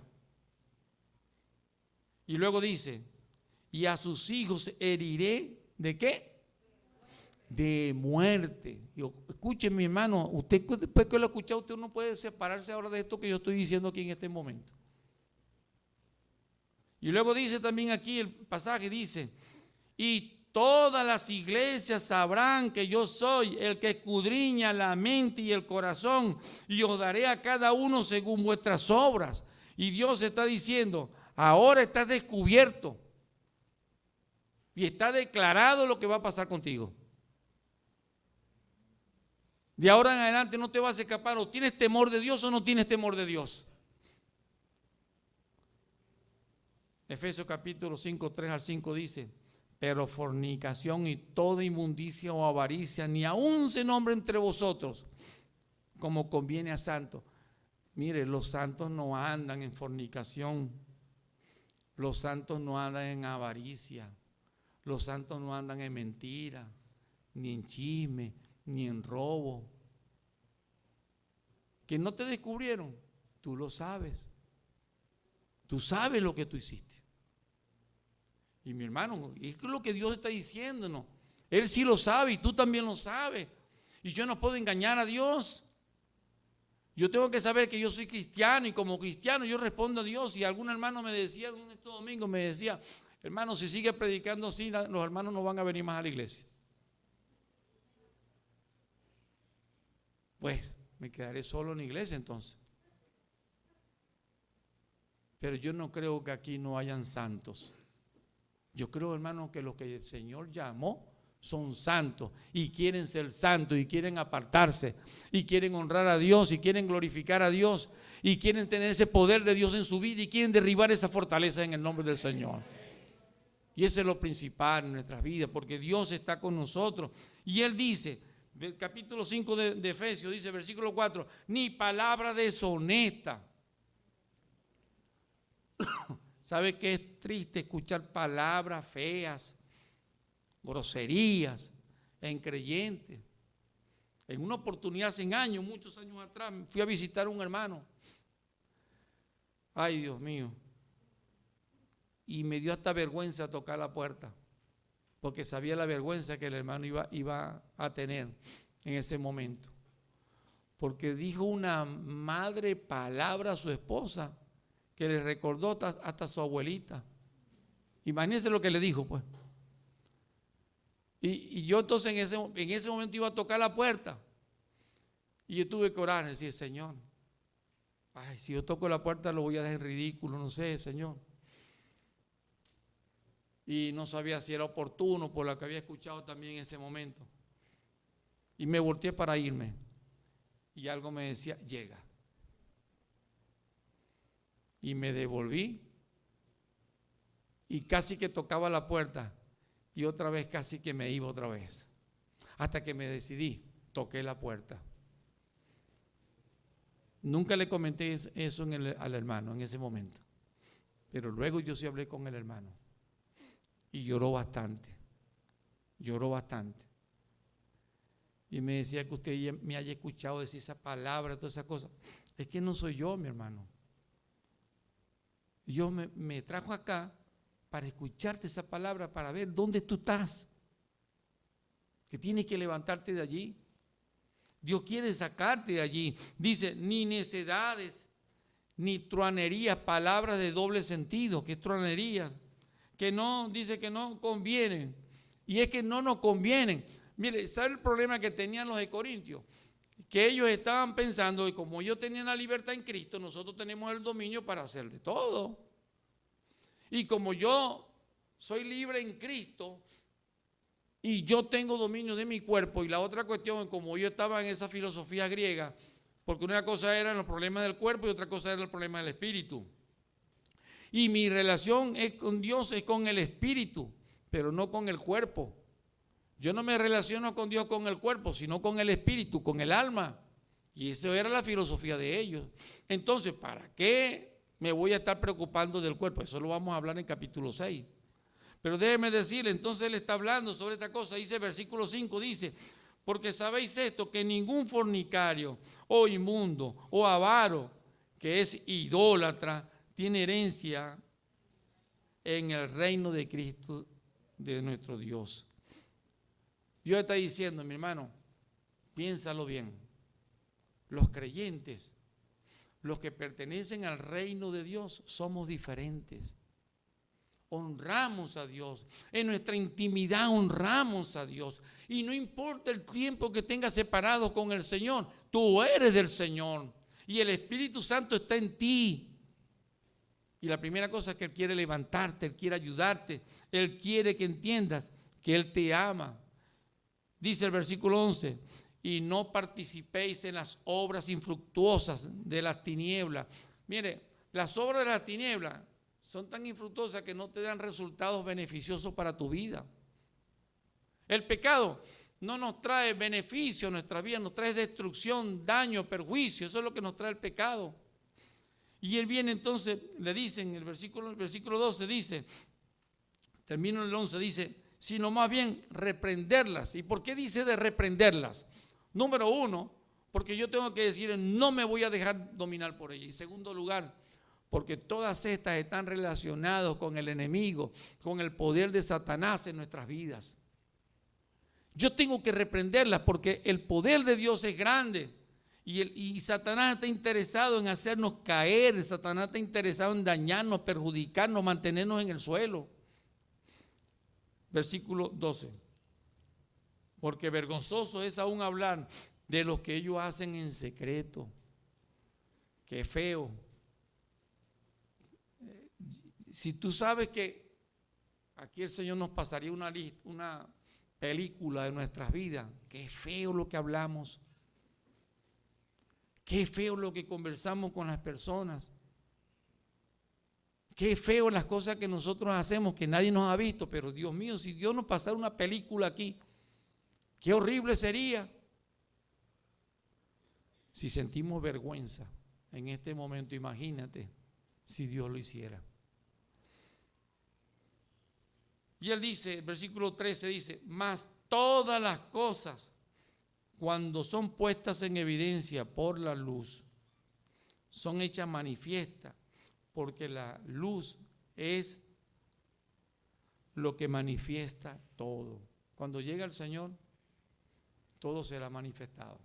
Y luego dice, y a sus hijos heriré, ¿de qué? De muerte. Escuchen, mi hermano, usted después que lo ha escuchado, usted no puede separarse ahora de esto que yo estoy diciendo aquí en este momento. Y luego dice también aquí el pasaje, dice, y todas las iglesias sabrán que yo soy el que escudriña la mente y el corazón, y os daré a cada uno según vuestras obras. Y Dios está diciendo, ahora estás descubierto y está declarado lo que va a pasar contigo. De ahora en adelante no te vas a escapar. O tienes temor de Dios o no tienes temor de Dios. Efesios capítulo 5, 3 al 5 dice, pero fornicación y toda inmundicia o avaricia, ni aún se nombre entre vosotros, como conviene a santos. Mire, los santos no andan en fornicación, los santos no andan en avaricia, los santos no andan en mentira, ni en chisme, ni en robo. Que no te descubrieron, tú lo sabes. Tú sabes lo que tú hiciste. Y mi hermano, es lo que Dios está diciéndonos. Él sí lo sabe y tú también lo sabes. Y yo no puedo engañar a Dios. Yo tengo que saber que yo soy cristiano y como cristiano yo respondo a Dios. Y algún hermano me decía, este domingo me decía, hermano, si sigue predicando así, los hermanos no van a venir más a la iglesia. Pues me quedaré solo en la iglesia entonces. Pero yo no creo que aquí no hayan santos. Yo creo, hermano, que los que el Señor llamó son santos y quieren ser santos y quieren apartarse y quieren honrar a Dios y quieren glorificar a Dios y quieren tener ese poder de Dios en su vida y quieren derribar esa fortaleza en el nombre del Señor. Y eso es lo principal en nuestras vidas, porque Dios está con nosotros. Y Él dice, del capítulo 5 de Efesios, dice, versículo 4, ni palabra deshonesta. ¿Sabe qué es triste escuchar palabras feas, groserías en creyentes? En una oportunidad hace años, muchos años atrás, fui a visitar a un hermano. Ay, Dios mío. Y me dio hasta vergüenza tocar la puerta, porque sabía la vergüenza que el hermano iba a tener en ese momento. Porque dijo una madre palabra a su esposa que le recordó hasta a su abuelita. Imagínense lo que le dijo, pues. Y yo entonces en ese momento iba a tocar la puerta. Y yo tuve que orar y decir, Señor, ay, si yo toco la puerta lo voy a dejar ridículo, no sé, Señor. Y no sabía si era oportuno por lo que había escuchado también en ese momento. Y me volteé para irme. Y algo me decía, llega. Y me devolví y casi que tocaba la puerta y otra vez casi que me iba otra vez. Hasta que me decidí, toqué la puerta. Nunca le comenté eso al hermano en ese momento. Pero luego yo sí hablé con el hermano. Y lloró bastante. Lloró bastante. Y me decía que usted me haya escuchado decir esa palabra, todas esas cosas. Es que no soy yo, mi hermano. Dios me trajo acá para escucharte esa palabra, para ver dónde tú estás. Que tienes que levantarte de allí. Dios quiere sacarte de allí. Dice, ni necedades, ni truanerías, palabras de doble sentido. ¿Qué truanerías? Que no, dice que no convienen. Y es que no nos convienen. Mire, ¿sabe el problema que tenían los de Corintios? Que ellos estaban pensando que como ellos tenían la libertad en Cristo, nosotros tenemos el dominio para hacer de todo. Y como yo soy libre en Cristo y yo tengo dominio de mi cuerpo, y la otra cuestión, como yo estaba en esa filosofía griega, porque una cosa eran los problemas del cuerpo y otra cosa era el problema del espíritu. Y mi relación con Dios es con el espíritu, pero no con el cuerpo. Yo no me relaciono con Dios con el cuerpo, sino con el espíritu, con el alma. Y esa era la filosofía de ellos. Entonces, ¿para qué me voy a estar preocupando del cuerpo? Eso lo vamos a hablar en capítulo 6. Pero déjeme decirle, entonces él está hablando sobre esta cosa. Dice, versículo 5, dice, porque sabéis esto, que ningún fornicario, o inmundo, o avaro, que es idólatra, tiene herencia en el reino de Cristo, de nuestro Dios. Dios está diciendo, mi hermano, piénsalo bien. Los creyentes, los que pertenecen al reino de Dios, somos diferentes. honramos a Dios. En nuestra intimidad honramos a Dios. Y no importa el tiempo que tengas separado con el Señor, tú eres del Señor. Y el Espíritu Santo está en ti. Y la primera cosa es que Él quiere levantarte, Él quiere ayudarte, Él quiere que entiendas que Él te ama. Dice el versículo 11, y no participéis en las obras infructuosas de las tinieblas. Mire, las obras de las tinieblas son tan infructuosas que no te dan resultados beneficiosos para tu vida. El pecado no nos trae beneficio a nuestra vida, nos trae destrucción, daño, perjuicio. Eso es lo que nos trae el pecado. Y él viene entonces, le dice en el versículo 12, dice, termino en el 11, dice, sino más bien reprenderlas. ¿Y por qué dice de reprenderlas? Número uno, porque yo tengo que decir, no me voy a dejar dominar por ella. Y en segundo lugar, porque todas estas están relacionadas con el enemigo, con el poder de Satanás en nuestras vidas. Yo tengo que reprenderlas porque el poder de Dios es grande. Y Satanás está interesado en hacernos caer, Satanás está interesado en dañarnos, perjudicarnos, mantenernos en el suelo. Versículo 12. Porque vergonzoso es aún hablar de lo que ellos hacen en secreto. Qué feo. Si tú sabes que aquí el Señor nos pasaría una película de nuestras vidas, qué feo lo que hablamos. Qué feo lo que conversamos con las personas. Qué feo las cosas que nosotros hacemos que nadie nos ha visto. Pero Dios mío, si Dios nos pasara una película aquí, qué horrible sería. Si sentimos vergüenza en este momento, imagínate si Dios lo hiciera. Y él dice, el versículo 13 dice, mas todas las cosas, cuando son puestas en evidencia por la luz, son hechas manifiestas, porque la luz es lo que manifiesta todo. Cuando llega el Señor, todo será manifestado.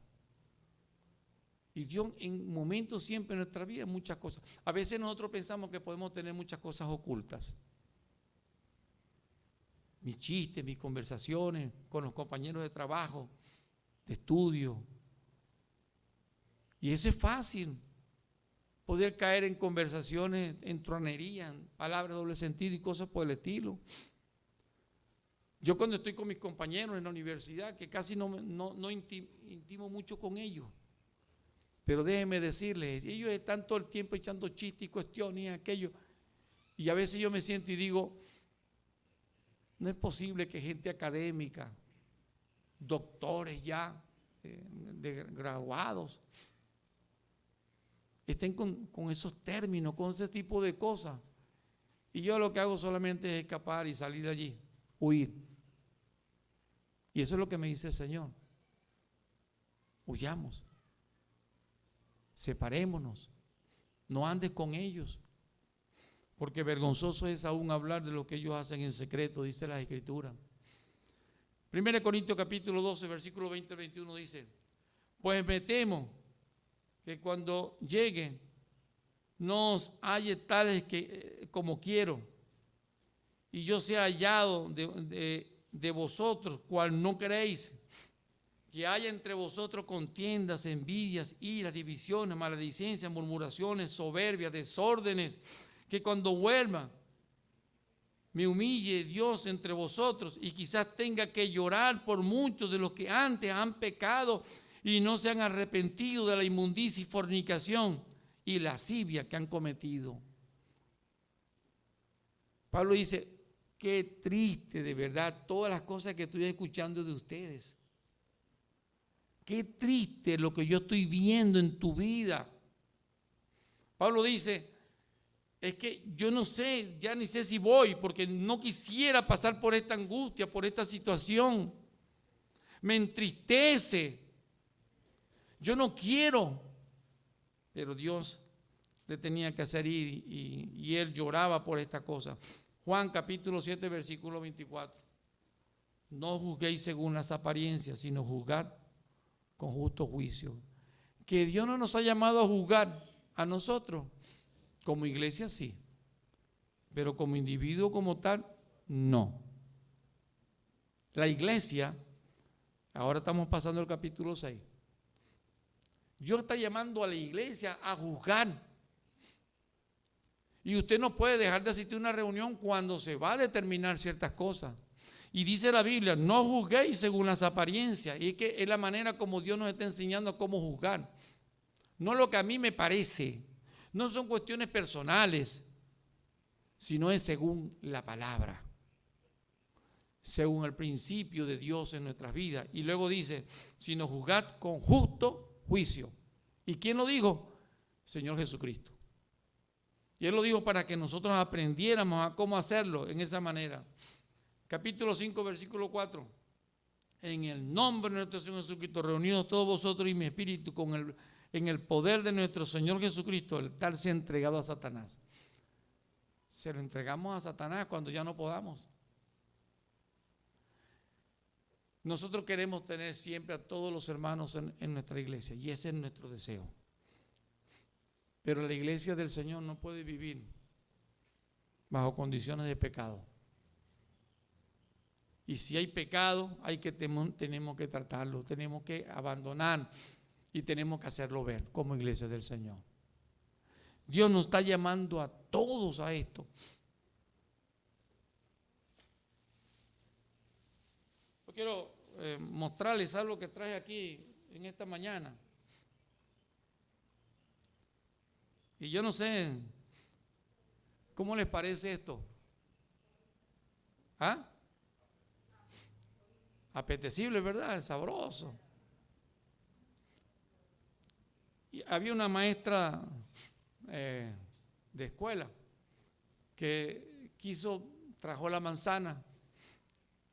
Y Dios en momentos siempre en nuestra vida, muchas cosas. A veces nosotros pensamos que podemos tener muchas cosas ocultas. Mis chistes, mis conversaciones con los compañeros de trabajo, de estudio. Y eso es fácil, poder caer en conversaciones, en tronería, en palabras de doble sentido y cosas por el estilo. Yo cuando estoy con mis compañeros en la universidad, que casi no intimo mucho con ellos, pero déjenme decirles, ellos están todo el tiempo echando chistes y cuestiones y aquello, y a veces yo me siento y digo, no es posible que gente académica, doctores ya, de graduados, estén con esos términos, con ese tipo de cosas. Y yo lo que hago solamente es escapar y salir de allí, huir. Y eso es lo que me dice el Señor. Huyamos, separémonos, no andes con ellos, porque vergonzoso es aún hablar de lo que ellos hacen en secreto, dice la Escritura. 1 Corintios capítulo 12, versículo 20 al 21 dice, pues me temo que cuando llegue no os halle tales como quiero, y yo sea hallado de vosotros, cual no queréis, que haya entre vosotros contiendas, envidias, iras, divisiones, maledicencias, murmuraciones, soberbias, desórdenes, que cuando vuelva me humille Dios entre vosotros y quizás tenga que llorar por muchos de los que antes han pecado y no se han arrepentido de la inmundicia y fornicación y lascivia que han cometido. Pablo dice, qué triste de verdad todas las cosas que estoy escuchando de ustedes. Qué triste lo que yo estoy viendo en tu vida. Pablo dice, es que yo no sé, ya ni sé si voy, porque no quisiera pasar por esta angustia, por esta situación. Me entristece. Yo no quiero. Pero Dios le tenía que hacer ir y él lloraba por esta cosa. Juan capítulo 7, versículo 24. No juzguéis según las apariencias, sino juzgad con justo juicio. Que Dios no nos ha llamado a juzgar a nosotros. Como iglesia sí, pero como individuo como tal, no. La iglesia, ahora estamos pasando al capítulo 6. Dios está llamando a la iglesia a juzgar. Y usted no puede dejar de asistir a una reunión cuando se va a determinar ciertas cosas. Y dice la Biblia, no juzguéis según las apariencias. Y es que es la manera como Dios nos está enseñando cómo juzgar. No lo que a mí me parece. No son cuestiones personales, sino es según la palabra. Según el principio de Dios en nuestras vidas. Y luego dice, sino juzgad con justo juicio. ¿Y quién lo dijo? Señor Jesucristo. Y Él lo dijo para que nosotros aprendiéramos a cómo hacerlo en esa manera. Capítulo 5, versículo 4. En el nombre de nuestro Señor Jesucristo, reunidos todos vosotros y mi espíritu en el poder de nuestro Señor Jesucristo, el tal se ha entregado a Satanás. Se lo entregamos a Satanás cuando ya no podamos. Nosotros queremos tener siempre a todos los hermanos en nuestra iglesia y ese es nuestro deseo. Pero la iglesia del Señor no puede vivir bajo condiciones de pecado. Y si hay pecado, tenemos que tratarlo, tenemos que abandonar y tenemos que hacerlo ver como iglesia del Señor. Dios nos está llamando a todos a esto. Yo quiero mostrarles algo que traje aquí en esta mañana. Y yo no sé, ¿cómo les parece esto? ¿Ah? Apetecible, ¿verdad? Sabroso. Y había una maestra de escuela que trajo la manzana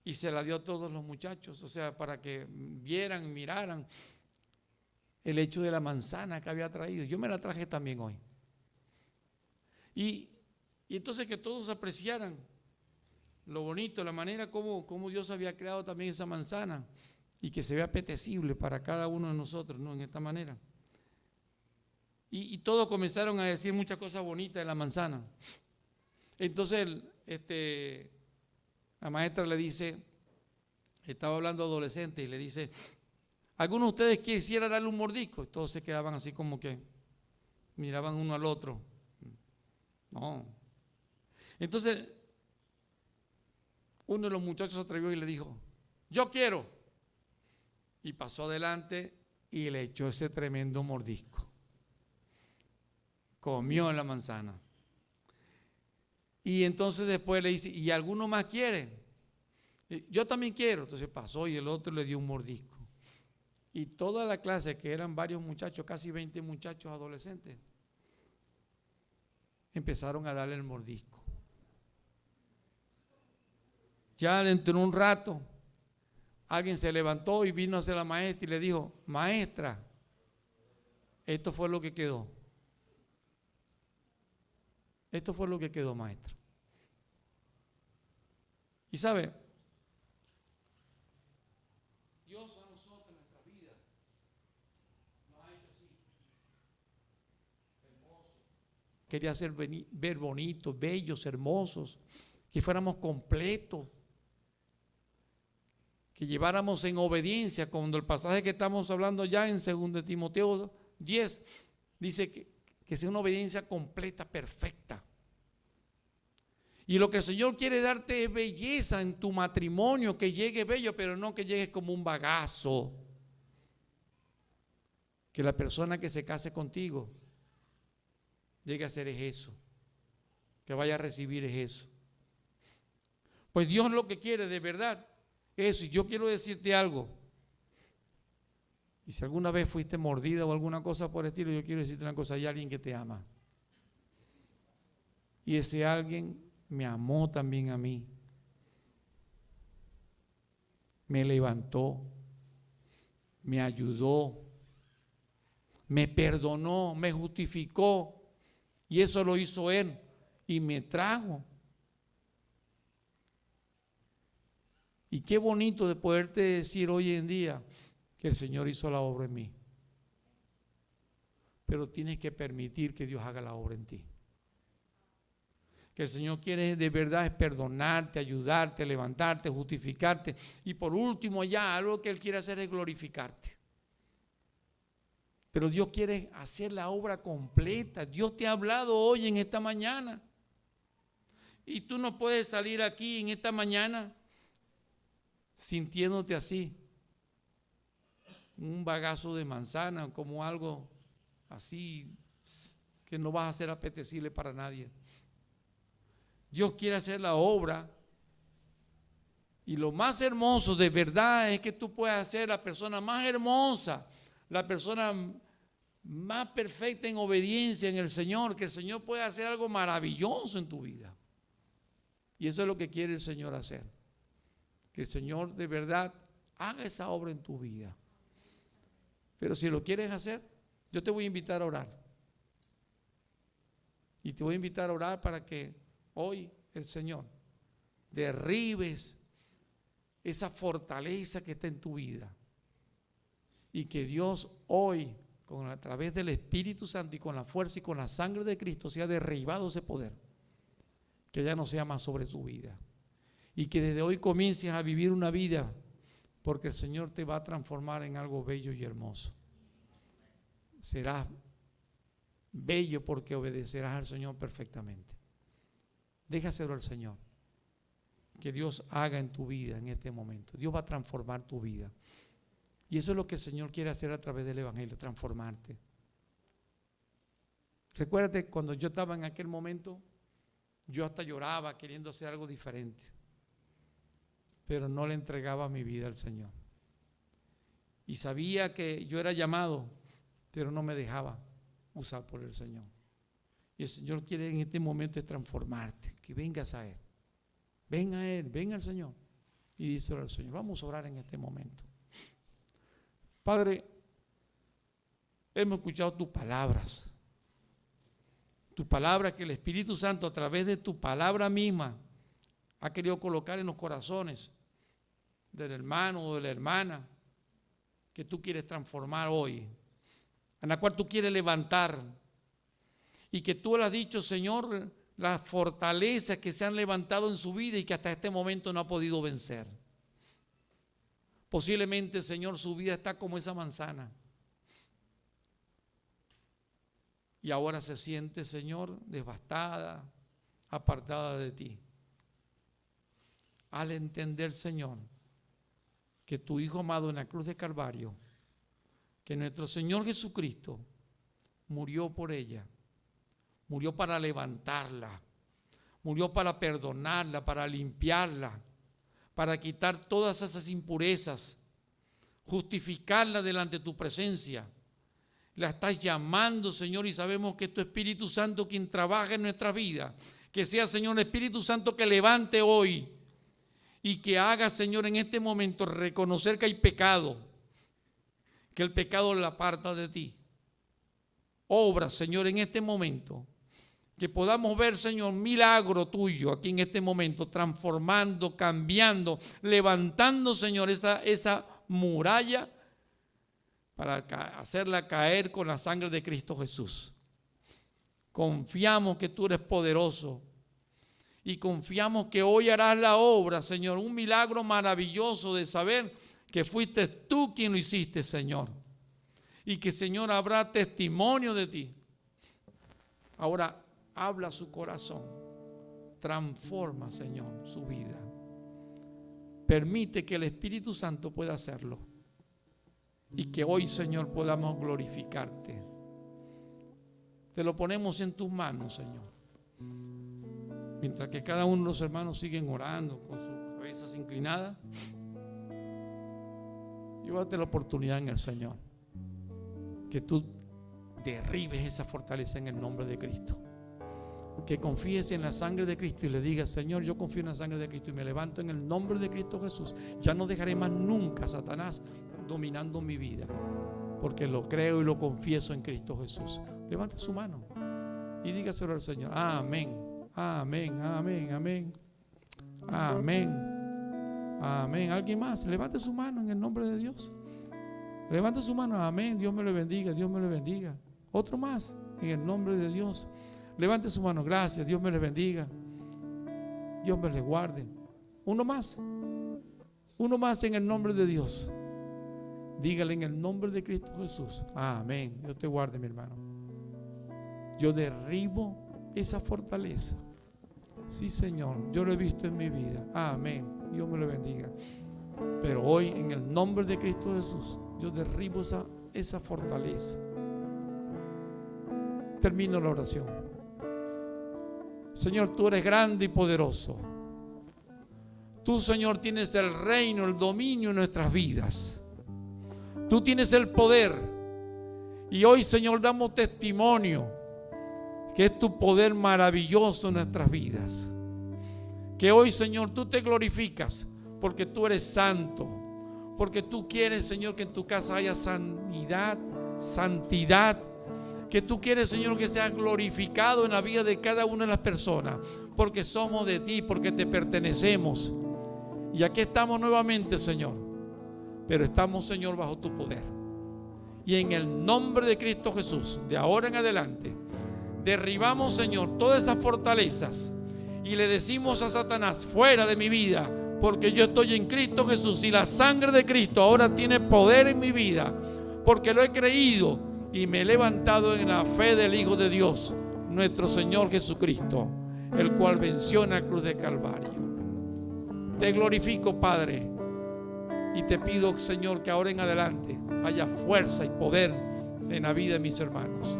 y se la dio a todos los muchachos, o sea, para que vieran, miraran el hecho de la manzana que había traído. Yo me la traje también hoy. Y entonces que todos apreciaran lo bonito, la manera como Dios había creado también esa manzana y que se vea apetecible para cada uno de nosotros, ¿no? En esta manera. Y todos comenzaron a decir muchas cosas bonitas de la manzana. Entonces la maestra le dice, estaba hablando adolescente y le dice, ¿alguno de ustedes quisiera darle un mordisco? Y todos se quedaban así como que miraban uno al otro. No. Entonces uno de los muchachos se atrevió y le dijo, yo quiero. Y pasó adelante y le echó ese tremendo mordisco. Comió la manzana. Y entonces después le dice, ¿y alguno más quiere? Yo también quiero. Entonces pasó y el otro le dio un mordisco. Y toda la clase, que eran varios muchachos, casi 20 muchachos adolescentes, empezaron a darle el mordisco. Ya dentro de un rato, alguien se levantó y vino hacia la maestra y le dijo, maestra, esto fue lo que quedó. Esto fue lo que quedó, maestra. Y sabe, Dios a nosotros en nuestra vida nos ha hecho así, hermosos. Quería hacer ver bonitos, bellos, hermosos, que fuéramos completos, que lleváramos en obediencia, cuando el pasaje que estamos hablando ya en 2 Timoteo 10, dice que sea una obediencia completa, perfecta. Y lo que el Señor quiere darte es belleza en tu matrimonio, que llegue bello, pero no que llegues como un bagazo. Que la persona que se case contigo llegue a ser eso, que vaya a recibir eso. Pues Dios lo que quiere de verdad es eso. Y yo quiero decirte algo. Y si alguna vez fuiste mordida o alguna cosa por el estilo, yo quiero decirte una cosa, hay alguien que te ama. Y ese alguien me amó también a mí. Me levantó, me ayudó, me perdonó, me justificó. Y eso lo hizo Él y me trajo. Y qué bonito de poderte decir hoy en día que el Señor hizo la obra en mí. Pero tienes que permitir que Dios haga la obra en ti. que el Señor quiere de verdad es perdonarte, ayudarte, levantarte, justificarte. Y por último, ya algo que Él quiere hacer es glorificarte. Pero Dios quiere hacer la obra completa. Dios te ha hablado hoy en esta mañana. Y tú no puedes salir aquí en esta mañana sintiéndote así. Un bagazo de manzana, como algo así que no vas a ser apetecible para nadie. Dios quiere hacer la obra. Y lo más hermoso de verdad es que tú puedas ser la persona más hermosa, la persona más perfecta en obediencia en el Señor, que el Señor pueda hacer algo maravilloso en tu vida. Y eso es lo que quiere el Señor hacer. Que el Señor de verdad haga esa obra en tu vida. Pero si lo quieres hacer, yo te voy a invitar a orar. Y te voy a invitar a orar para que hoy el Señor derribes esa fortaleza que está en tu vida. Y que Dios hoy, a través del Espíritu Santo y con la fuerza y con la sangre de Cristo, sea derribado ese poder. Que ya no sea más sobre tu vida. Y que desde hoy comiences a vivir una vida, porque el Señor te va a transformar en algo bello y hermoso. Serás bello porque obedecerás al Señor perfectamente. Déjaselo al Señor. Que Dios haga en tu vida en este momento. Dios va a transformar tu vida. Y eso es lo que el Señor quiere hacer a través del Evangelio, transformarte. Recuérdate cuando yo estaba en aquel momento, yo hasta lloraba queriendo hacer algo diferente. Pero no le entregaba mi vida al Señor. Y sabía que yo era llamado, pero no me dejaba usar por el Señor. Y el Señor quiere en este momento es transformarte, que vengas a Él. Ven a Él, ven al Señor. Y díselo al Señor. Vamos a orar en este momento. Padre, hemos escuchado tus palabras. Tus palabras que el Espíritu Santo a través de tu palabra misma ha querido colocar en los corazones del hermano o de la hermana que tú quieres transformar hoy, en la cual tú quieres levantar, y que tú le has dicho, Señor, las fortalezas que se han levantado en su vida y que hasta este momento no ha podido vencer. Posiblemente, Señor, su vida está como esa manzana. Y ahora se siente, Señor, devastada, apartada de ti. Al entender, Señor, que tu Hijo amado en la cruz de Calvario, que nuestro Señor Jesucristo murió por ella, murió para levantarla, murió para perdonarla, para limpiarla, para quitar todas esas impurezas, justificarla delante de tu presencia. La estás llamando, Señor, y sabemos que es tu Espíritu Santo quien trabaja en nuestra vida. Que sea, Señor, el Espíritu Santo que levante hoy y que haga, Señor, en este momento reconocer que hay pecado, que el pecado la aparta de ti. Obra, Señor, en este momento, que podamos ver, Señor, milagro tuyo aquí en este momento, transformando, cambiando, levantando, Señor, esa muralla para hacerla caer con la sangre de Cristo Jesús. Confiamos que tú eres poderoso y confiamos que hoy harás la obra, Señor, un milagro maravilloso de saber que fuiste tú quien lo hiciste, Señor, y que, Señor, habrá testimonio de ti. Ahora habla su corazón, transforma, Señor, su vida. Permite que el Espíritu Santo pueda hacerlo y que hoy, Señor, podamos glorificarte. Te lo ponemos en tus manos, Señor. Mientras que cada uno de los hermanos siguen orando con sus cabezas inclinadas, llévate la oportunidad en el Señor, que tú derribes esa fortaleza en el nombre de Cristo. Que confíes en la sangre de Cristo y le digas, Señor, yo confío en la sangre de Cristo y me levanto en el nombre de Cristo Jesús. Ya no dejaré más nunca a Satanás dominando mi vida, porque lo creo y lo confieso en Cristo Jesús. Levante su mano y dígaselo al Señor. Amén, amén, amén, amén, amén, amén. ¿Alguien más? Levante su mano en el nombre de Dios. Levante su mano. Amén. Dios me lo bendiga, Dios me lo bendiga. Otro más en el nombre de Dios. Levante su mano. Gracias, Dios me le bendiga. Dios me les guarde. Uno más en el nombre de Dios. Dígale en el nombre de Cristo Jesús. Amén. Dios te guarde, mi hermano. Yo derribo esa fortaleza. Sí, Señor, yo lo he visto en mi vida. Amén. Dios me lo bendiga. Pero hoy, en el nombre de Cristo Jesús, yo derribo esa fortaleza. Termino la oración. Señor, tú eres grande y poderoso. Tú, Señor, tienes el reino, el dominio en nuestras vidas. Tú tienes el poder. Y hoy, Señor, damos testimonio que es tu poder maravilloso en nuestras vidas. Que hoy, Señor, tú te glorificas porque tú eres santo. Porque tú quieres, Señor, que en tu casa haya sanidad, santidad. Que tú quieres, Señor, que sea glorificado en la vida de cada una de las personas. Porque somos de ti, porque te pertenecemos. Y aquí estamos nuevamente, Señor. Pero estamos, Señor, bajo tu poder. Y en el nombre de Cristo Jesús, de ahora en adelante, derribamos, Señor, todas esas fortalezas. Y le decimos a Satanás, fuera de mi vida, porque yo estoy en Cristo Jesús. Y la sangre de Cristo ahora tiene poder en mi vida. Porque lo he creído y me he levantado en la fe del Hijo de Dios, nuestro Señor Jesucristo, el cual venció en la cruz de Calvario. Te glorifico, Padre, y te pido, Señor, que ahora en adelante haya fuerza y poder en la vida de mis hermanos.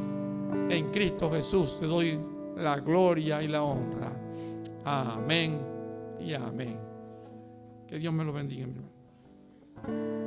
En Cristo Jesús te doy la gloria y la honra. Amén y amén. Que Dios me lo bendiga, mi hermano.